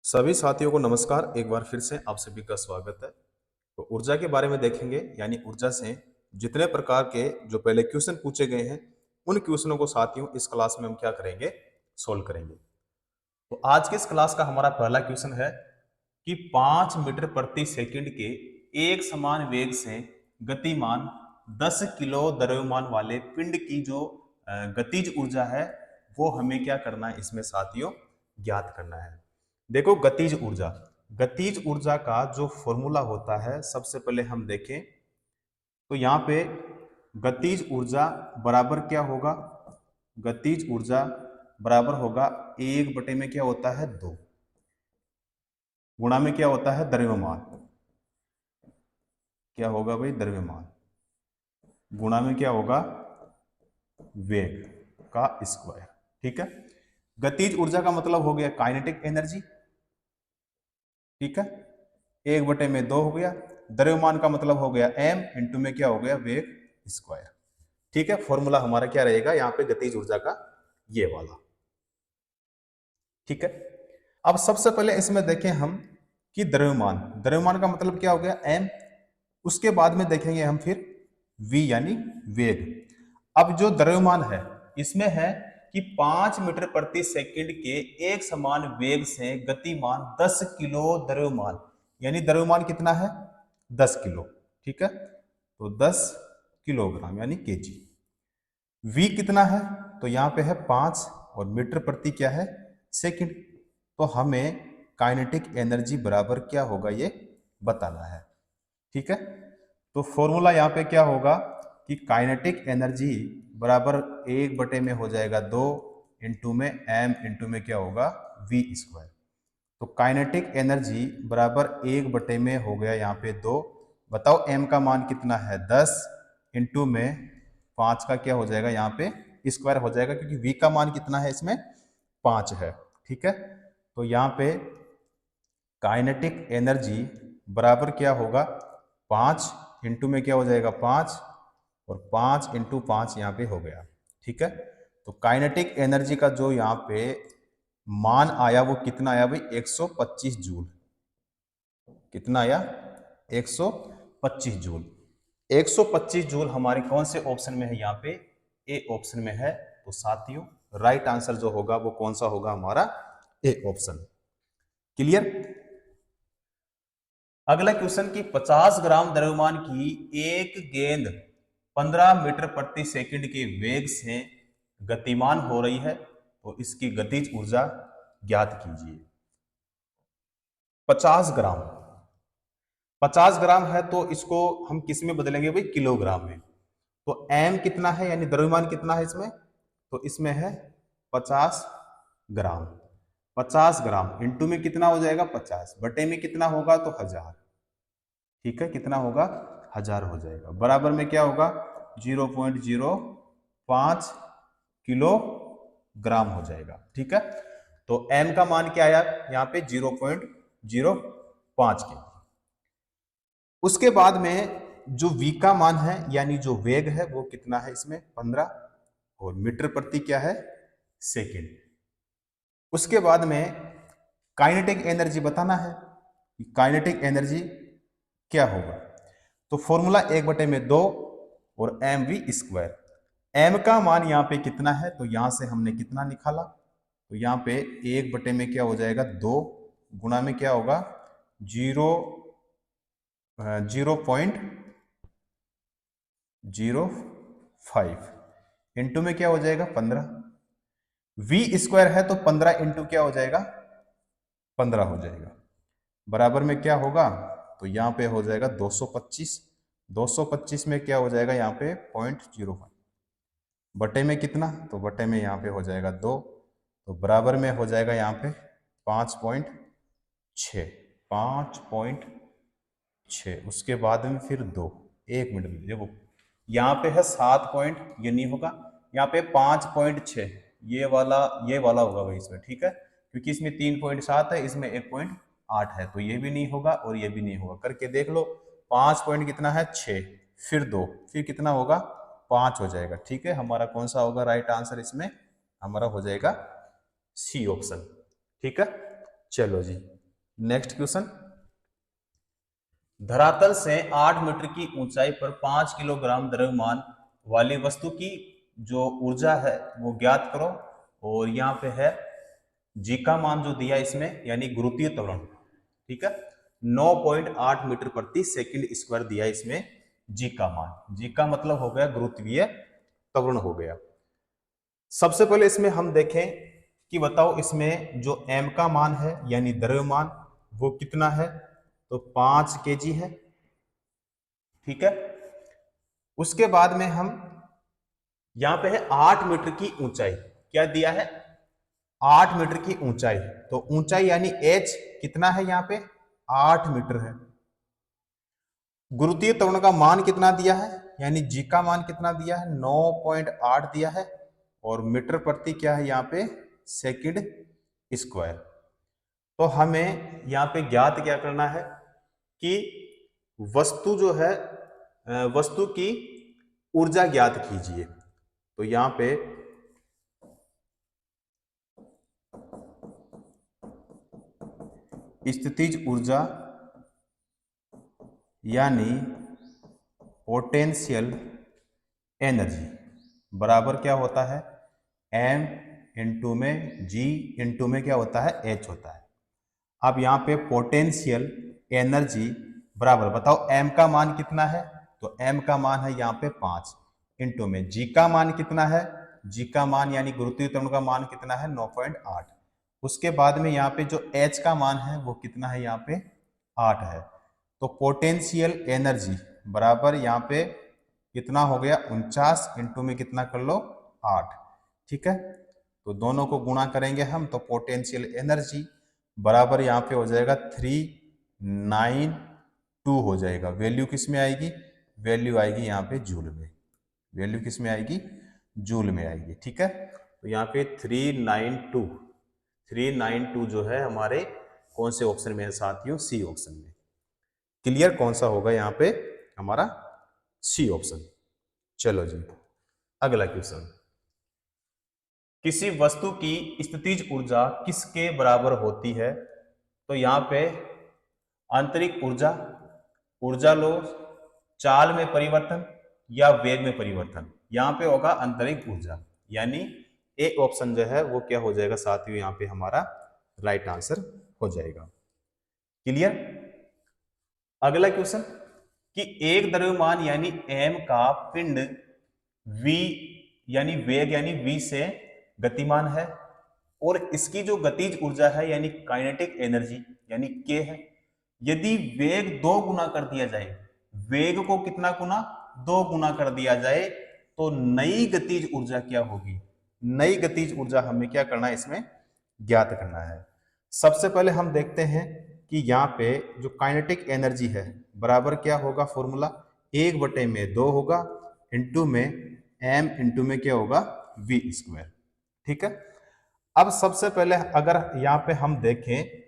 सभी साथियों को नमस्कार। एक बार फिर से आप सभी का स्वागत है। तो ऊर्जा के बारे में देखेंगे, यानी ऊर्जा से जितने प्रकार के जो पहले क्वेश्चन पूछे गए हैं उन क्वेश्चनों को साथियों इस क्लास में हम क्या करेंगे, सोल्व करेंगे। तो आज के इस क्लास का हमारा पहला क्वेश्चन है कि 5 मीटर प्रति सेकंड के एक समान वेग से गतिमान 10 किलो द्रव्यमान वाले पिंड की जो गतिज ऊर्जा है वो हमें क्या करना है, इसमें साथियों ज्ञात करना है। देखो, गतिज ऊर्जा का जो फॉर्मूला होता है, सबसे पहले हम देखें तो यहाँ पे गतिज ऊर्जा बराबर क्या होगा, गतिज ऊर्जा बराबर होगा 1 में क्या होता है 2 गुणा में क्या होता है द्रव्यमान, क्या होगा भाई द्रव्यमान, गुणा में क्या होगा वेग का स्क्वायर। ठीक है, गतिज ऊर्जा का मतलब हो गया काइनेटिक एनर्जी। ठीक है, 1/2 हो गया। द्रव्यमान का मतलब हो गया m इंटू में क्या हो गया वेग स्क्वायर। ठीक है, फॉर्मूला हमारा क्या रहेगा यहाँ पे गतिज ऊर्जा का, ये वाला। ठीक है, अब सबसे पहले इसमें देखें हम कि द्रव्यमान का मतलब क्या हो गया m, उसके बाद में देखेंगे हम फिर v यानी वेग। अब जो द्रव्यमान है इसमें है कि 5 मीटर प्रति सेकंड के एक समान वेग से गतिमान 10 किलो द्रव्यमान, यानी द्रव्यमान कितना है 10 किलो। ठीक है, तो 10 किलोग्राम यानी केजी। v कितना है तो यहाँ पे है 5 और मीटर प्रति क्या है सेकंड। तो हमें काइनेटिक एनर्जी बराबर क्या होगा ये बताना है। ठीक है, तो फॉर्मूला यहाँ पे क्या होगा कि काइनेटिक एनर्जी बराबर 1 में हो जाएगा 2 इंटू में m इंटू में क्या होगा v स्क्वायर। तो काइनेटिक एनर्जी बराबर 1 में हो गया यहाँ पे 2। बताओ m का मान कितना है 10 इंटू में 5 का क्या हो जाएगा यहाँ पे स्क्वायर हो जाएगा, क्योंकि v का मान कितना है इसमें 5 है। ठीक है, तो यहाँ पे काइनेटिक एनर्जी बराबर क्या होगा 5 इंटू में क्या हो जाएगा 5 और 5 इंटू 5 यहाँ पे हो गया। ठीक है, तो काइनेटिक एनर्जी का जो यहाँ पे मान आया वो कितना आया भाई 125 जूल। कितना आया 125 जूल। 125 जूल हमारे कौन से ऑप्शन में है, यहाँ पे ए ऑप्शन में है। तो साथियों राइट आंसर जो होगा वो कौन सा होगा हमारा ए ऑप्शन। क्लियर। अगला क्वेश्चन की 50 ग्राम द्रव्यमान की एक गेंद 15 मीटर प्रति सेकंड के वेग से गतिमान हो रही है, तो इसकी गतिज ऊर्जा ज्ञात कीजिए। 50 ग्राम, 50 ग्राम है तो इसको हम किस में बदलेंगे भाई किलोग्राम में। तो m कितना है यानी द्रव्यमान कितना है इसमें, तो इसमें है 50 ग्राम। 50 ग्राम इंटू में कितना हो जाएगा 50 बटे में कितना होगा तो 1000। ठीक है, कितना होगा 1000 हो जाएगा। बराबर में क्या होगा 0.05 किलोग्राम हो जाएगा। ठीक है, तो m का मान क्या आया यहाँ पे 0.05 के। उसके बाद में जो v का मान है यानी जो वेग है वो कितना है इसमें 15 और मीटर प्रति क्या है सेकेंड। उसके बाद में काइनेटिक एनर्जी बताना है। काइनेटिक एनर्जी क्या होगा, तो फॉर्मूला 1/2 और mv स्क्वायर। m का मान यहाँ पे कितना है तो यहां से हमने कितना निकाला, तो यहाँ पे 1 में क्या हो जाएगा 2 गुणा में क्या होगा 0.05 इंटू में क्या हो जाएगा 15। v स्क्वायर है तो 15 इंटू क्या हो जाएगा 15 हो जाएगा। बराबर में क्या होगा तो यहाँ पे हो जाएगा 225। 225 में क्या हो जाएगा यहाँ पे 0.05 बटे में कितना, तो बटे में यहाँ पे हो जाएगा 2, तो बराबर में हो जाएगा यहाँ पे 5.6। 5.6 उसके बाद में फिर 2, 1 मिनट में देखो यहाँ पे है 7 पॉइंट, ये नहीं होगा यहाँ पे 5.6, ये वाला होगा भाई इसमें। ठीक है, क्योंकि इसमें 3.7 है, इसमें 1.8 है, तो ये भी नहीं होगा और ये भी नहीं होगा। करके देख लो 5 पॉइंट कितना है 6 फिर 2 फिर कितना होगा 5 हो जाएगा। ठीक है, हमारा कौन सा होगा राइट आंसर इसमें, हमारा हो जाएगा सी ऑप्शन। ठीक है, चलो जी नेक्स्ट क्वेश्चन, धरातल से 8 मीटर की ऊंचाई पर 5 किलोग्राम द्रव्यमान वाली वस्तु की जो ऊर्जा है वो ज्ञात करो। और यहाँ पे है जी का मान जो दिया इसमें, यानी गुरुत्वीय त्वरण, ठीक है, 9.8 मीटर प्रति सेकंड स्क्वायर दिया इसमें जी का मान। जी का मतलब हो गया गुरुत्वीय त्वरण हो गया। सबसे पहले इसमें हम देखें कि बताओ इसमें जो m का मान है यानी द्रव्यमान वो कितना है, तो 5 kg है, ठीक है। उसके बाद में हम यहां पे है 8 मीटर की ऊंचाई, क्या दिया है 8 मीटर की ऊंचाई, तो ऊंचाई यानी h कितना है यहां पे 8 मीटर है। गुरुत्वीय त्वरण का मान कितना दिया है, यानी जी का मान कितना दिया है 9.8 दिया है, और मीटर प्रति क्या है यहाँ पे सेकंड स्क्वायर। तो हमें यहाँ पे ज्ञात क्या करना है कि वस्तु जो है वस्तु की ऊर्जा ज्ञात कीजिए। तो यहाँ पे स्थितिज ऊर्जा यानी पोटेंशियल एनर्जी बराबर क्या होता है m इंटू में g इंटू में क्या होता है h होता है। अब यहाँ पे पोटेंशियल एनर्जी बराबर बताओ m का मान कितना है, तो m का मान है यहाँ पे 5 इंटू में g का मान कितना है, g का मान यानी गुरुत्वीय त्वरण का मान कितना है 9.8। उसके बाद में यहाँ पे जो h का मान है वो कितना है यहाँ पे 8 है। तो पोटेंशियल एनर्जी बराबर यहाँ पे कितना हो गया 49 इंटू में कितना कर लो 8, ठीक है। तो दोनों को गुणा करेंगे हम, तो पोटेंशियल एनर्जी बराबर यहाँ पे हो जाएगा 392 हो जाएगा। वैल्यू किस में आएगी, वैल्यू आएगी यहाँ पे जूल में, वैल्यू किस में आएगी जूल में आएगी, ठीक है। तो यहाँ पे 392 जो है हमारे कौन से ऑप्शन में है साथियों, सी ऑप्शन में। क्लियर, कौन सा होगा यहाँ पे हमारा सी ऑप्शन। चलो जी अगला क्वेश्चन, किसी वस्तु की स्थितिज ऊर्जा किसके बराबर होती है, तो यहाँ पे आंतरिक ऊर्जा, ऊर्जा लो, चाल में परिवर्तन या वेग में परिवर्तन। यहाँ पे होगा आंतरिक ऊर्जा, यानी ए ऑप्शन जो है वो क्या हो जाएगा साथियों यहाँ पे हमारा राइट आंसर हो जाएगा। क्लियर। अगला क्वेश्चन कि एक द्रव्यमान यानी m का पिंड v यानी वेग यानी v से गतिमान है, और इसकी जो गतिज ऊर्जा है यानी काइनेटिक एनर्जी यानी k है। यदि वेग 2 गुना कर दिया जाए, वेग को कितना गुना 2 गुना कर दिया जाए, तो नई गतिज ऊर्जा क्या होगी, नई गतिज ऊर्जा हमें क्या करना है इसमें ज्ञात करना है। सबसे पहले हम देखते हैं कि यहाँ पे जो काइनेटिक एनर्जी है बराबर क्या होगा, फॉर्मूला 1/2 होगा इंटू में m इंटू में क्या होगा v स्क्वायर, ठीक है। अब सबसे पहले अगर यहाँ पे हम देखें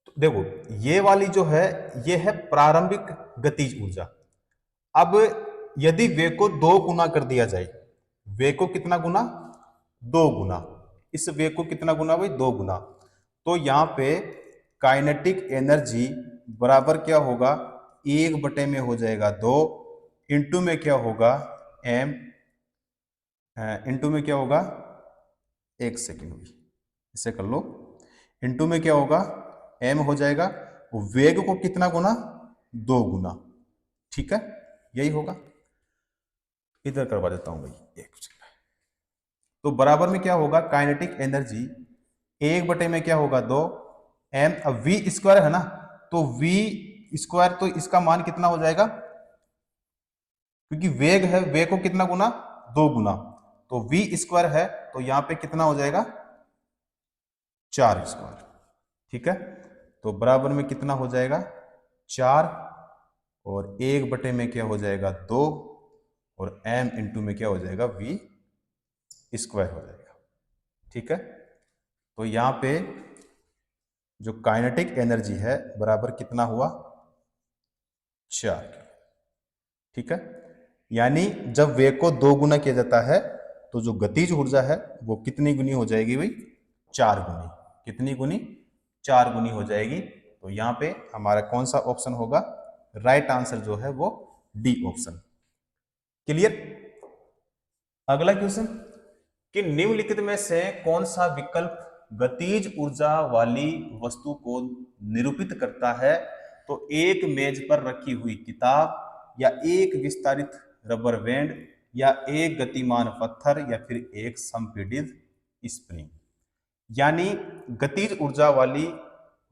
तो देखो ये वाली जो है ये है प्रारंभिक गतिज ऊर्जा। अब यदि वेग को 2 गुना कर दिया जाए, वेग को कितना गुना 2 गुना, इस वेग को कितना गुना भाई 2 गुना, तो यहाँ पे काइनेटिक एनर्जी बराबर क्या होगा 1 में हो जाएगा 2 इंटू में क्या होगा m इंटू में क्या होगा, एक सेकेंड भी इसे कर लो, इंटू में क्या होगा m हो जाएगा, वेग को कितना गुना 2 गुना, ठीक है, यही होगा। इधर करवा देता हूं भाई एक सेकेंड। तो बराबर में क्या होगा काइनेटिक एनर्जी 1 में क्या होगा 2 m, अब v स्क्वायर है ना, तो v स्क्वायर तो इसका मान कितना हो जाएगा, क्योंकि वेग है, वेग को कितना गुना 2 गुना, तो v स्क्वायर है तो यहां पे कितना हो जाएगा 4 स्क्वायर, ठीक है। तो बराबर में कितना हो जाएगा 4 और 1 में क्या हो जाएगा 2 और m इंटू में क्या हो जाएगा v स्क्वायर हो जाएगा, ठीक है। तो यहाँ पे जो काइनेटिक एनर्जी है बराबर कितना हुआ 4, ठीक है। यानी जब वेग को 2 गुना किया जाता है तो जो गतिज ऊर्जा है वो कितनी गुनी हो जाएगी भाई 4 गुनी, कितनी गुनी 4 गुनी हो जाएगी। तो यहाँ पे हमारा कौन सा ऑप्शन होगा? राइट आंसर जो है वो डी ऑप्शन। क्लियर? अगला क्वेश्चन कि निम्नलिखित में से कौन सा विकल्प गतिज ऊर्जा वाली वस्तु को निरूपित करता है? तो एक मेज पर रखी हुई किताब, या एक विस्तारित रबर बैंड, या एक गतिमान पत्थर, या फिर एक संपीड़ित स्प्रिंग। यानी गतिज ऊर्जा वाली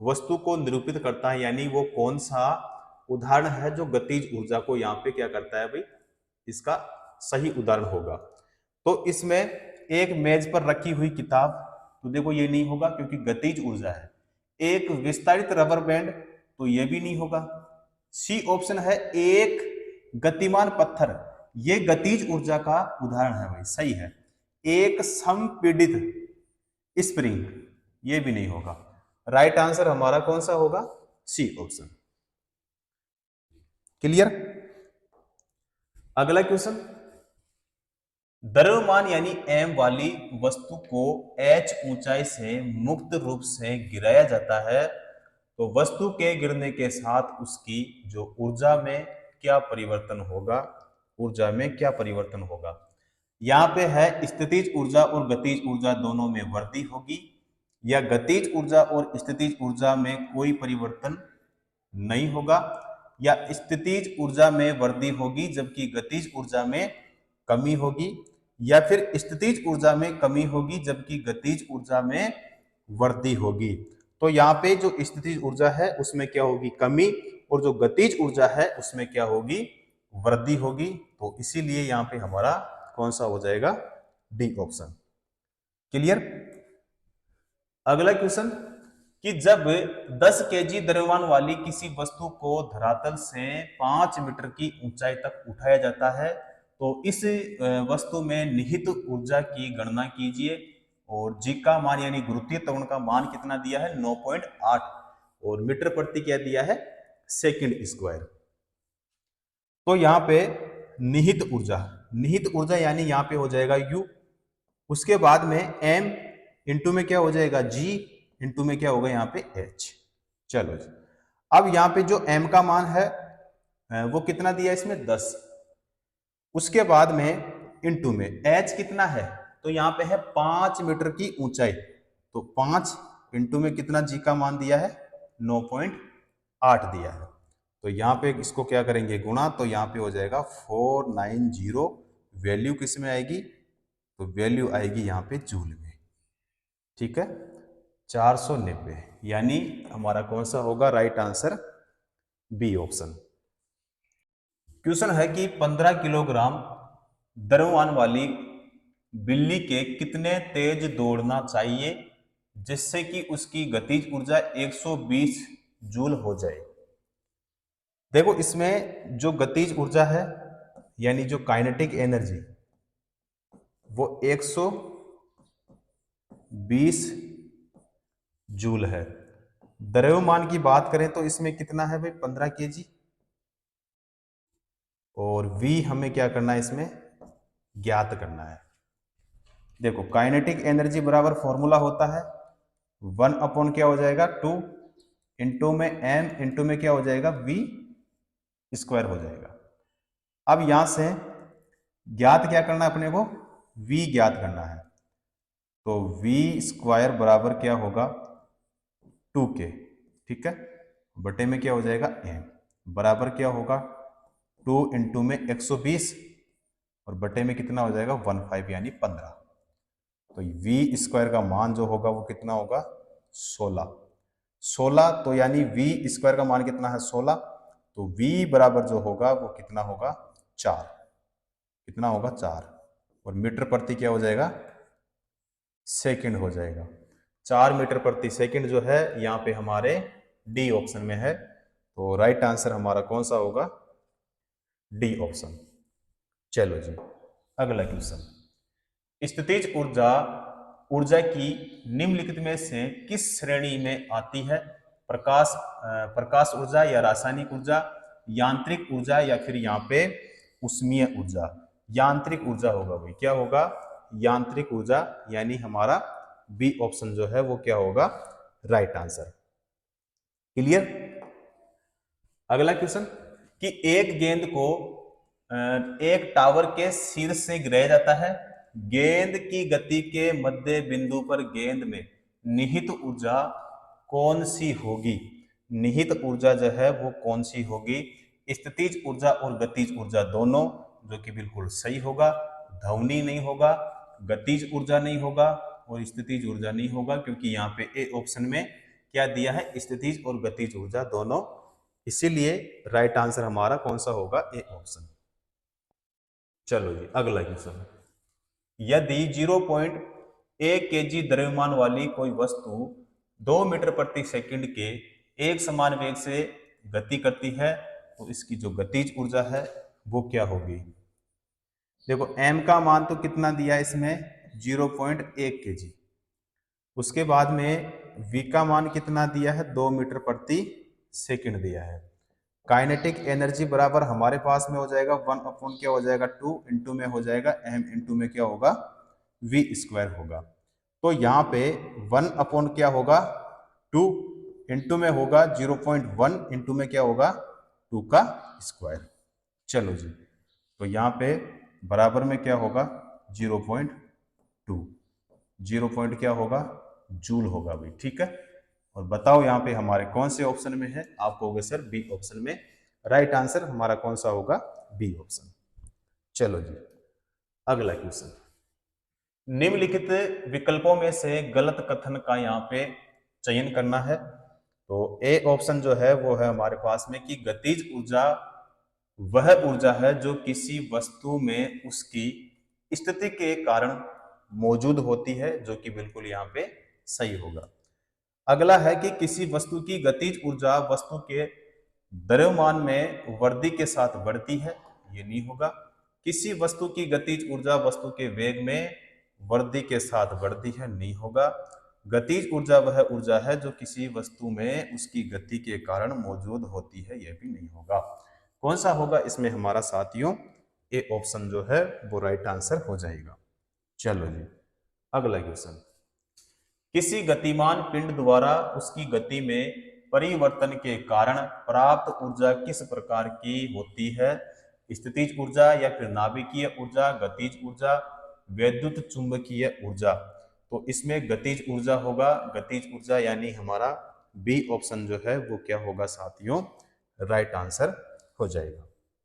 वस्तु को निरूपित करता है, यानी वो कौन सा उदाहरण है जो गतिज ऊर्जा को यहाँ पे क्या करता है भाई? इसका सही उदाहरण होगा। तो इसमें एक मेज पर रखी हुई किताब, तो देखो ये नहीं होगा क्योंकि गतिज ऊर्जा है। एक विस्तारित रबर बैंड, तो ये भी नहीं होगा। सी ऑप्शन है एक गतिमान पत्थर, ये गतिज ऊर्जा का उदाहरण है भाई, सही है। एक संपीड़ित स्प्रिंग, ये भी नहीं होगा। राइट आंसर हमारा कौन सा होगा? C option. क्लियर? अगला क्वेश्चन, द्रव्यमान यानी m वाली वस्तु को h ऊंचाई से मुक्त रूप से गिराया जाता है, तो वस्तु के गिरने के साथ उसकी जो ऊर्जा में क्या परिवर्तन होगा? ऊर्जा में क्या परिवर्तन होगा? यहाँ पे है स्थितिज ऊर्जा और गतिज ऊर्जा दोनों में वृद्धि होगी, या गतिज ऊर्जा और स्थितिज ऊर्जा में कोई परिवर्तन नहीं होगा, या स्थितिज ऊर्जा में वृद्धि होगी जबकि गतिज ऊर्जा में कमी होगी, या फिर स्थितिज ऊर्जा में कमी होगी जबकि गतिज ऊर्जा में वृद्धि होगी। तो यहाँ पे जो स्थितिज ऊर्जा है उसमें क्या होगी? कमी, और जो गतिज ऊर्जा है उसमें क्या होगी? वृद्धि होगी। तो इसीलिए यहाँ पे हमारा कौन सा हो जाएगा? D option. क्लियर? अगला क्वेश्चन कि जब 10 केजी द्रव्यमान वाली किसी वस्तु को धरातल से 5 मीटर की ऊंचाई तक उठाया जाता है, तो इस वस्तु में निहित ऊर्जा की गणना कीजिए। और जी का मान यानी गुरुत्वीय त्वरण का मान कितना दिया है? 9.8, और मीटर प्रति क्या दिया है? Second square. तो यहाँ पे निहित ऊर्जा यानी यहाँ पे हो जाएगा U, उसके बाद में M इंटू में क्या हो जाएगा? G इंटू में क्या होगा? यहाँ पे H। चलो जी, अब यहाँ पे जो M का मान है वो कितना दिया है इसमें? 10। उसके बाद में इंटू में H कितना है? तो यहाँ पे है 5 मीटर की ऊंचाई, तो 5 इंटू में कितना G का मान दिया है? 9.8 दिया है। तो यहाँ पे इसको क्या करेंगे? गुणा, तो यहाँ पे हो जाएगा 490। वैल्यू किस में आएगी? तो वैल्यू आएगी यहाँ पे जूल में। ठीक है, 490, यानी हमारा कौन सा होगा? Right answer B option. Question है कि 15 किलोग्राम द्रव्यमान वाली बिल्ली के कितने तेज दौड़ना चाहिए जिससे कि उसकी गतिज ऊर्जा 120 जूल हो जाए? देखो इसमें जो गतिज ऊर्जा है यानी जो काइनेटिक एनर्जी वो 120 जूल है। द्रव्यमान की बात करें तो इसमें कितना है भाई? 15 केजी। और v हमें क्या करना है? इसमें ज्ञात करना है। देखो काइनेटिक एनर्जी बराबर फॉर्मूला होता है 1 अपॉन क्या हो जाएगा? 2 इंटू में m इंटू में क्या हो जाएगा? v स्क्वायर हो जाएगा। अब यहां से ज्ञात क्या करना है अपने को? v ज्ञात करना है। तो v स्क्वायर बराबर क्या होगा? 2k। ठीक है, बटे में क्या हो जाएगा? m बराबर क्या होगा? 2 इंटू में 120 और बटे में कितना हो जाएगा? 15 यानी 15। तो v स्क्वायर का मान जो होगा वो कितना होगा? 16। तो यानी v स्क्वायर का मान कितना है? 16। तो v बराबर जो होगा वो कितना होगा? 4। कितना होगा? 4। और मीटर प्रति क्या हो जाएगा? सेकंड हो जाएगा। 4 मीटर प्रति सेकंड जो है यहाँ पे हमारे डी ऑप्शन में है। तो राइट आंसर हमारा कौन सा होगा? D option. चलो जी, अगला क्वेश्चन, स्थितिज ऊर्जा की निम्नलिखित में से किस श्रेणी में आती है? प्रकाश ऊर्जा, या रासायनिक ऊर्जा, यांत्रिक ऊर्जा, या फिर यहाँ पे उष्मीय ऊर्जा? यांत्रिक ऊर्जा होगा भाई। क्या होगा? यांत्रिक ऊर्जा, यानी हमारा बी ऑप्शन जो है वो क्या होगा? Right answer. क्लियर। अगला क्वेश्चन कि एक गेंद को एक टावर के शीर्ष से गिराया जाता है, गेंद की गति के मध्य बिंदु पर गेंद में निहित ऊर्जा कौन सी होगी। निहित ऊर्जा जो है वो कौन सी होगी, स्थितिज ऊर्जा और गतिज ऊर्जा दोनों, जो कि बिल्कुल सही होगा। ध्वनि नहीं होगा, गतिज ऊर्जा नहीं होगा और स्थितिज ऊर्जा नहीं होगा, क्योंकि यहाँ पे ए ऑप्शन में क्या दिया है, स्थितिज और गतिज ऊर्जा दोनों। इसीलिए राइट आंसर हमारा कौन सा होगा, ए ऑप्शन। चलो जी अगला क्वेश्चन, यदि 0.1 kg द्रव्यमान वाली कोई वस्तु 2 मीटर प्रति सेकंड के एक समान वेग से गति करती है, तो इसकी जो गतिज ऊर्जा है वो क्या होगी। देखो m का मान तो कितना दिया है इसमें, 0.1 kg। उसके बाद में v का मान कितना दिया है, 2 मीटर प्रति सेकंड दिया है। काइनेटिक एनर्जी बराबर हमारे पास में हो जाएगा 1 अपॉन क्या हो जाएगा, 2 इंटू में हो जाएगा m इंटू में क्या होगा, v स्क्वायर होगा। तो यहाँ पे 1 अपॉन क्या होगा, 2 इंटू में होगा 0.1 इंटू में क्या होगा, 2 का स्क्वायर। चलो जी, तो यहाँ पे बराबर में क्या होगा, 0.2, 0 क्या होगा, जूल होगा भाई, ठीक है। और बताओ यहाँ पे हमारे कौन से ऑप्शन में है, आप कहोगे सर बी ऑप्शन में। राइट आंसर हमारा कौन सा होगा, बी ऑप्शन। चलो जी अगला क्वेश्चन, निम्नलिखित विकल्पों में से गलत कथन का यहाँ पे चयन करना है। तो ए ऑप्शन जो है वो है हमारे पास में कि गतिज ऊर्जा वह ऊर्जा है जो किसी वस्तु में उसकी स्थिति के कारण मौजूद होती है, जो कि बिल्कुल यहाँ पे सही होगा। अगला है कि किसी वस्तु की गतिज ऊर्जा वस्तु के द्रव्यमान में वृद्धि के साथ बढ़ती है, ये नहीं होगा। किसी वस्तु की गतिज ऊर्जा वस्तु के वेग में वृद्धि के साथ बढ़ती है, नहीं होगा। गतिज ऊर्जा वह ऊर्जा है जो किसी वस्तु में उसकी गति के कारण मौजूद होती है, यह भी नहीं होगा। कौन सा होगा इसमें हमारा साथियों, ए ऑप्शन जो है वो राइट आंसर हो जाएगा। चलो जी अगला क्वेश्चन, किसी गतिमान पिंड द्वारा उसकी गति में परिवर्तन के कारण प्राप्त ऊर्जा किस प्रकार की होती है, स्थितिज ऊर्जा या फिर नाभिकीय ऊर्जा, गतिज ऊर्जा, वैद्युत चुंबकीय ऊर्जा। तो इसमें गतिज ऊर्जा होगा, गतिज ऊर्जा यानी हमारा बी ऑप्शन जो है वो क्या होगा साथियों, राइट आंसर हो जाएगा।